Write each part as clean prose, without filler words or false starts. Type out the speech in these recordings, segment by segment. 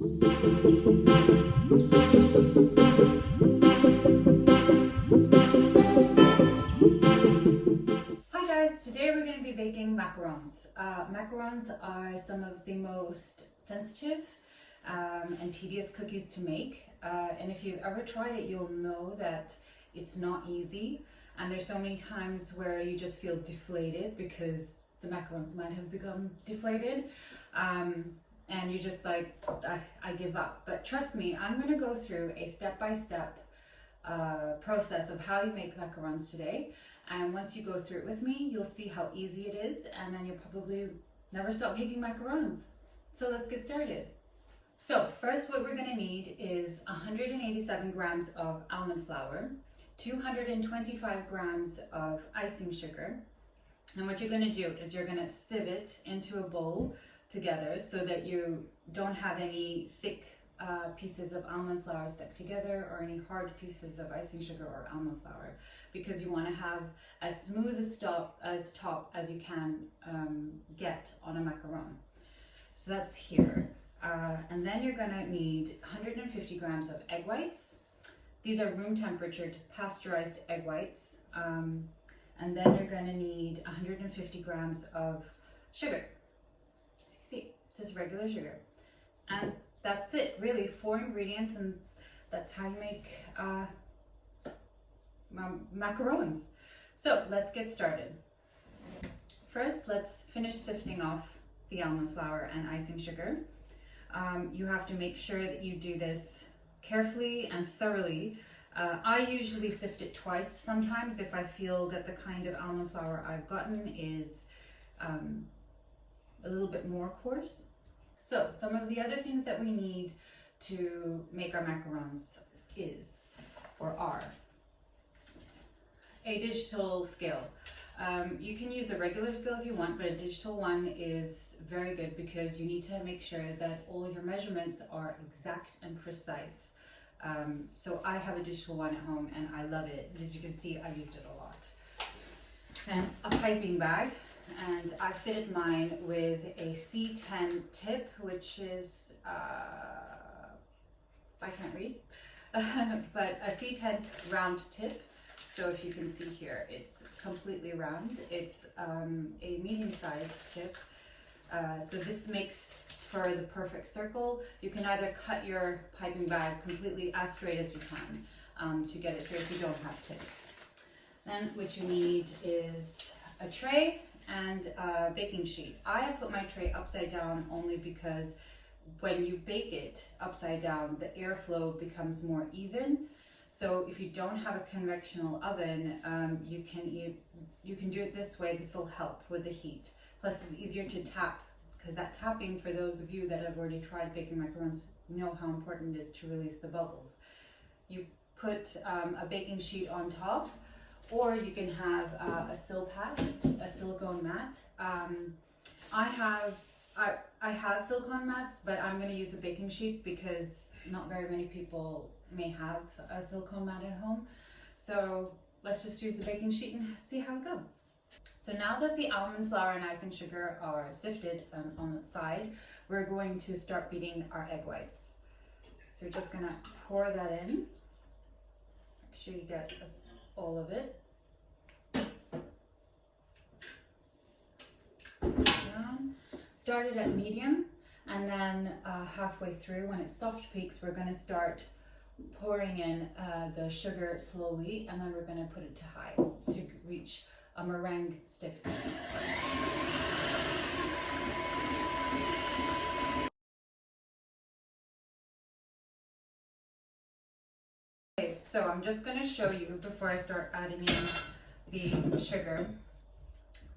Hi guys, today we're going to be baking macarons. Macarons are some of the most sensitive and tedious cookies to make, and if you've ever tried it, you'll know that it's not easy, and there's so many times where you just feel deflated because the macarons might have become deflated, and you're just like, I give up. But trust me, I'm going to go through a step-by-step process of how you make macarons today, and once you go through it with me, you'll see how easy it is, and then you'll probably never stop making macarons. So let's get started. So first, what we're going to need is 187 grams of almond flour, 225 grams of icing sugar, and what you're going to do is you're going to sieve it into a bowl together so that you don't have any thick pieces of almond flour stuck together or any hard pieces of icing sugar or almond flour, because you want to have as smooth a top as you can get on a macaron. So that's here. And then you're going to need 150 grams of egg whites. These are room temperatured pasteurized egg whites. And then you're going to need 150 grams of sugar. See, just regular sugar. And that's it, really, 4 ingredients, and that's how you make macarons. So let's get started. First, let's finish sifting off the almond flour and icing sugar. You have to make sure that you do this carefully and thoroughly. I usually sift it twice sometimes if I feel that the kind of almond flour I've gotten is a little bit more coarse. So some of the other things that we need to make our macarons are a digital scale. You can use a regular scale if you want, but a digital one is very good because you need to make sure that all your measurements are exact and precise. So I have a digital one at home and I love it. As you can see, I've used it a lot. And a piping bag. And I fitted mine with a C10 tip, which is, I can't read, but a C10 round tip. So if you can see here, it's completely round. It's a medium-sized tip. So this makes for the perfect circle. You can either cut your piping bag completely as straight as you can to get it straight if you don't have tips. Then what you need is a tray and a baking sheet. I have put my tray upside down only because when you bake it upside down, the airflow becomes more even. So if you don't have a conventional oven, you can do it this way. This will help with the heat. Plus it's easier to tap, because that tapping, for those of you that have already tried baking macarons, know how important it is to release the bubbles. You put a baking sheet on top, or you can have a silicone mat. I have silicone mats, but I'm going to use a baking sheet because not very many people may have a silicone mat at home. So let's just use the baking sheet and see how it goes. So now that the almond flour and icing sugar are sifted on the side, we're going to start beating our egg whites. So you're just going to pour that in. Make sure you get all of it. Start it at medium, and then halfway through, when it soft peaks, we're going to start pouring in the sugar slowly, and then we're going to put it to high to reach a meringue stiffness. Okay, so I'm just going to show you before I start adding in the sugar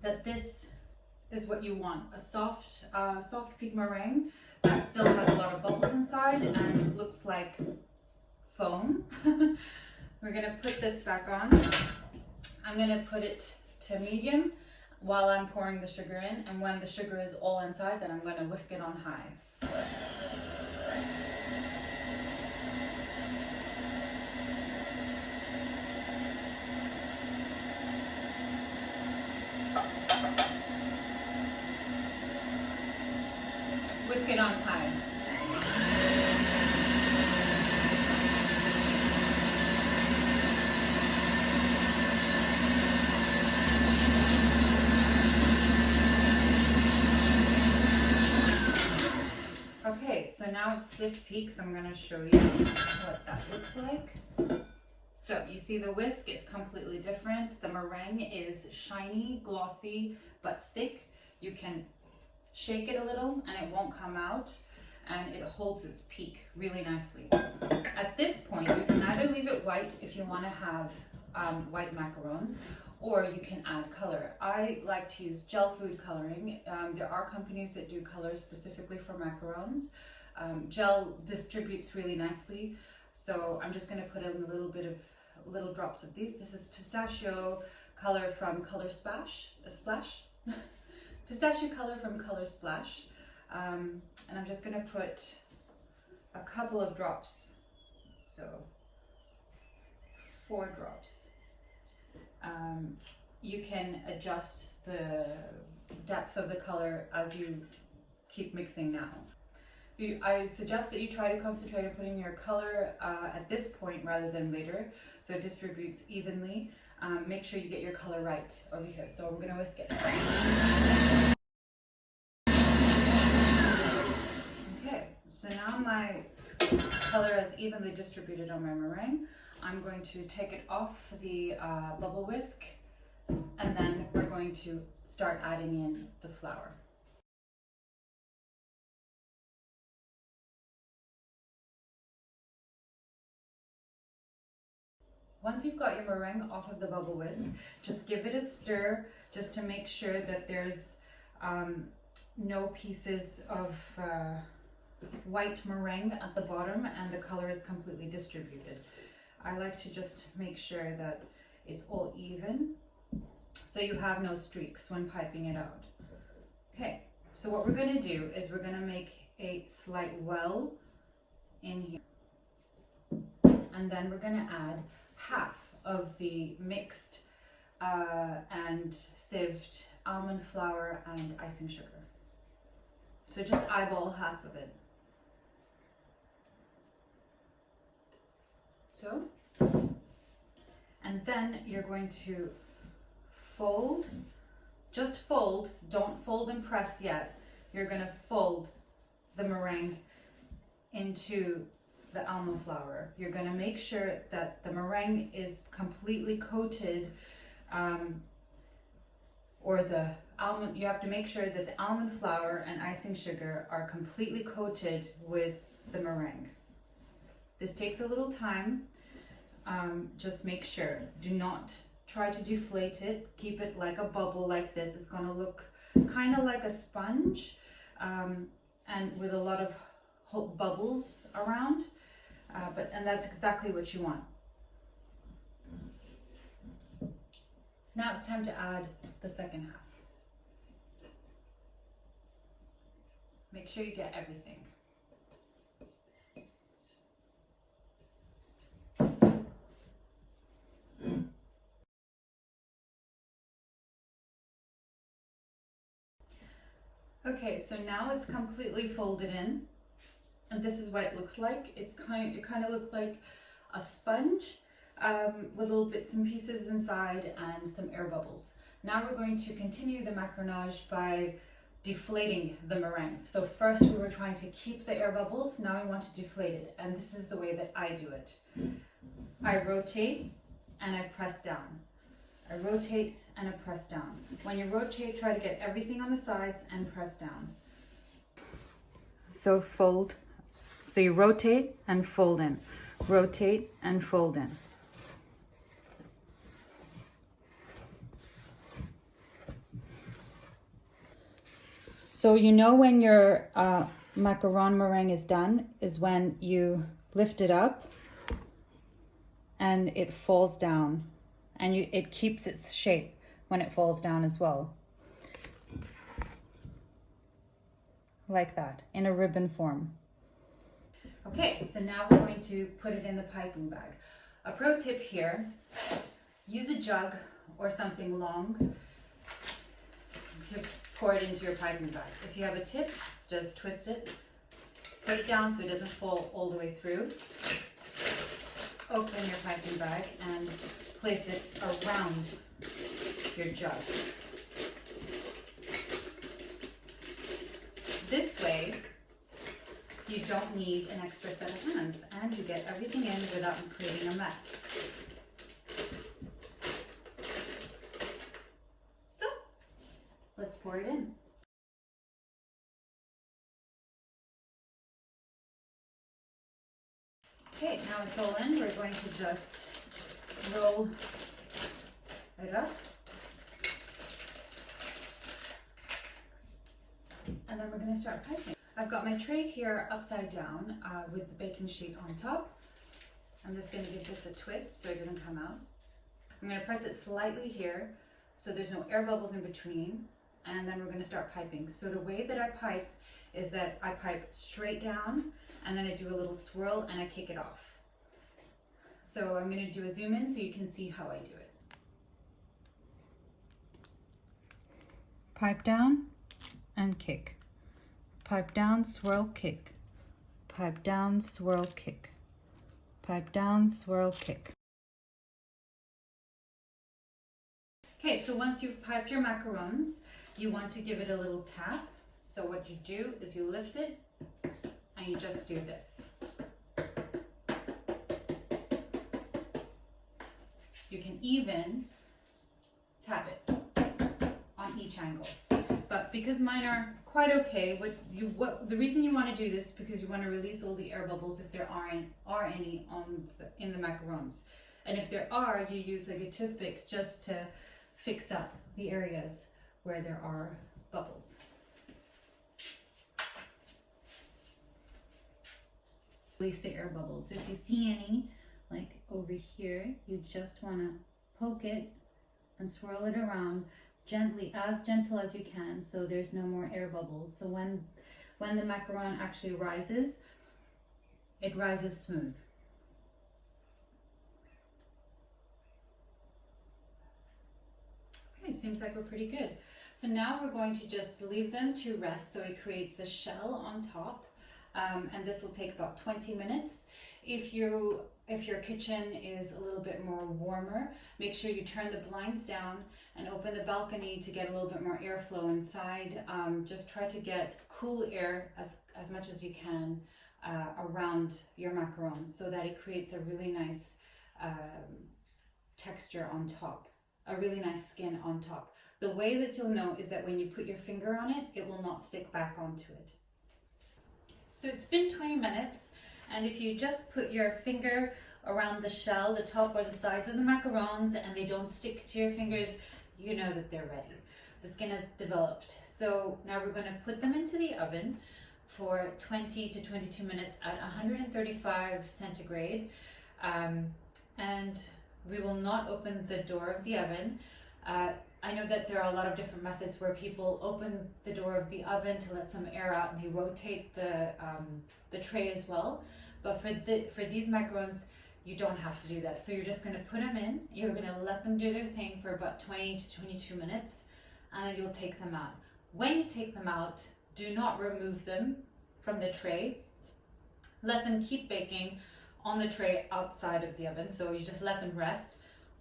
that this is what you want, a soft peak meringue that still has a lot of bubbles inside and looks like foam. We're gonna put this back on. I'm gonna put it to medium while I'm pouring the sugar in, and when the sugar is all inside, then I'm gonna whisk it on high. Whisk it on high. Okay, so now it's stiff peaks. I'm going to show you what that looks like. So you see the whisk is completely different. The meringue is shiny, glossy, but thick. You can shake it a little and it won't come out, and it holds its peak really nicely. At this point, you can either leave it white if you want to have white macarons, or you can add color. I like to use gel food coloring. There are companies that do colors specifically for macarons. Gel distributes really nicely, so I'm just going to put in a little drops of these. This is pistachio color from Color Splash. Pistachio color from Color Splash. And I'm just going to put a couple of drops, so 4 drops. You can adjust the depth of the color as you keep mixing now. I suggest that you try to concentrate on putting your color at this point rather than later, so it distributes evenly. Make sure you get your color right over here. So I'm going to whisk it. Okay, so now my color is evenly distributed on my meringue. I'm going to take it off the bubble whisk, and then we're going to start adding in the flour. Once you've got your meringue off of the bubble whisk, just give it a stir just to make sure that there's no pieces of white meringue at the bottom and the color is completely distributed. I like to just make sure that it's all even so you have no streaks when piping it out. Okay, so what we're going to do is we're going to make a slight well in here, and then we're going to add half of the mixed and sieved almond flour and icing sugar. So just eyeball half of it. So, and then you're going to fold, just fold, don't fold and press yet. You're going to fold the meringue into the almond flour. You're going to make sure that the meringue is completely coated, or the almond, you have to make sure that the almond flour and icing sugar are completely coated with the meringue. This takes a little time. Just make sure. Do not try to deflate it. Keep it like a bubble like this. It's going to look kind of like a sponge, and with a lot of bubbles around. And that's exactly what you want. Now it's time to add the second half. Make sure you get everything. Okay, so now it's completely folded in, and this is what it looks like. It kind of looks like a sponge with little bits and pieces inside and some air bubbles. Now we're going to continue the macaronage by deflating the meringue. So first we were trying to keep the air bubbles, now we want to deflate it, and this is the way that I do it. I rotate and I press down. I rotate and I press down. When you rotate, try to get everything on the sides and press down. So fold. So you rotate and fold in. Rotate and fold in. So you know when your macaron meringue is done is when you lift it up and it falls down, and it keeps its shape when it falls down as well. Like that, in a ribbon form. Okay, so now we're going to put it in the piping bag. A pro tip here, use a jug or something long to pour it into your piping bag. If you have a tip, just twist it, put it down so it doesn't fall all the way through. Open your piping bag and place it around your jug. This way, you don't need an extra set of hands, and you get everything in without creating a mess. So let's pour it in. Okay, now it's all in. We're going to just roll it up. And then we're going to start piping. I've got my tray here upside down with the baking sheet on top. I'm just going to give this a twist so it doesn't come out. I'm going to press it slightly here so there's no air bubbles in between. And then we're going to start piping. So the way that I pipe is that I pipe straight down and then I do a little swirl and I kick it off. So I'm going to do a zoom in so you can see how I do it. Pipe down and kick. Pipe down, swirl, kick. Pipe down, swirl, kick. Pipe down, swirl, kick. Okay, so once you've piped your macarons, you want to give it a little tap. So what you do is you lift it and you just do this. You can even tap it on each angle. But because mine are quite okay, the reason you want to do this is because you want to release all the air bubbles if there are any in the macarons. And if there are, you use like a toothpick just to fix up the areas where there are bubbles. Release the air bubbles. If you see any, like over here, you just want to poke it and swirl it around gently, as gentle as you can, so there's no more air bubbles. So when the macaron actually rises, it rises smooth. Okay, seems like we're pretty good. So now we're going to just leave them to rest so it creates a shell on top, and this will take about 20 minutes. If your kitchen is a little bit more warmer, make sure you turn the blinds down and open the balcony to get a little bit more airflow inside. Just try to get cool air as much as you can around your macarons so that it creates a really nice texture on top, a really nice skin on top. The way that you'll know is that when you put your finger on it, it will not stick back onto it. So it's been 20 minutes. And if you just put your finger around the shell, the top or the sides of the macarons, and they don't stick to your fingers, you know that they're ready. The skin has developed. So now we're going to put them into the oven for 20 to 22 minutes at 135 centigrade. And we will not open the door of the oven. I know that there are a lot of different methods where people open the door of the oven to let some air out, and they rotate the tray as well. But for these macarons, you don't have to do that. So you're just going to put them in, you're going to let them do their thing for about 20 to 22 minutes, and then you'll take them out. When you take them out, do not remove them from the tray. Let them keep baking on the tray outside of the oven. So you just let them rest.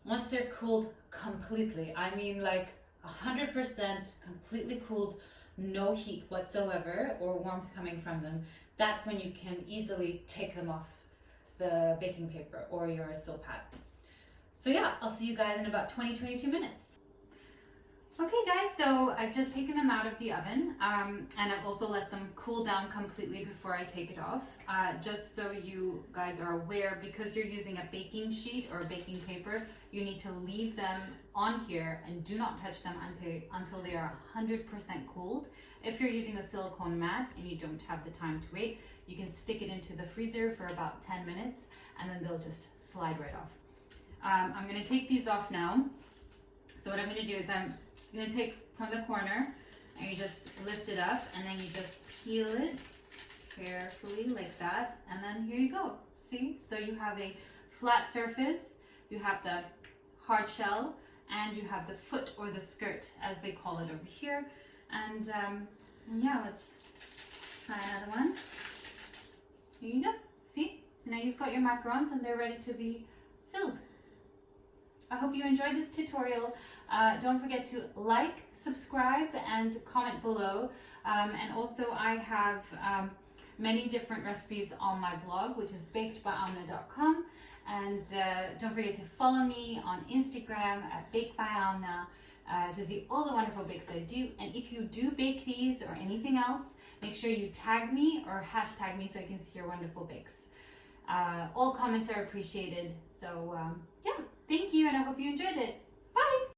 Once they're cooled completely, I mean like 100% completely cooled, no heat whatsoever or warmth coming from them, that's when you can easily take them off the baking paper or your silk pad. So yeah, I'll see you guys in about 20-22 minutes. Okay guys, so I've just taken them out of the oven and I've also let them cool down completely before I take it off. Just so you guys are aware, because you're using a baking sheet or a baking paper, you need to leave them on here and do not touch them until they are 100% cooled. If you're using a silicone mat and you don't have the time to wait, you can stick it into the freezer for about 10 minutes and then they'll just slide right off. I'm going to take these off now. So what I'm going to do is I'm going to take from the corner and you just lift it up and then you just peel it carefully like that, and then here you go. See? So you have a flat surface, you have the hard shell, and you have the foot or the skirt as they call it over here. And yeah, let's try another one. Here you go. See? So now you've got your macarons and they're ready to be filled. I hope you enjoyed this tutorial. Don't forget to like, subscribe, and comment below. And also I have many different recipes on my blog, which is bakedbyammna.com. And don't forget to follow me on Instagram at bakedbyammna to see all the wonderful bakes that I do. And if you do bake these or anything else, make sure you tag me or hashtag me so I can see your wonderful bakes. All comments are appreciated. So yeah, thank you, and I hope you enjoyed it. Bye!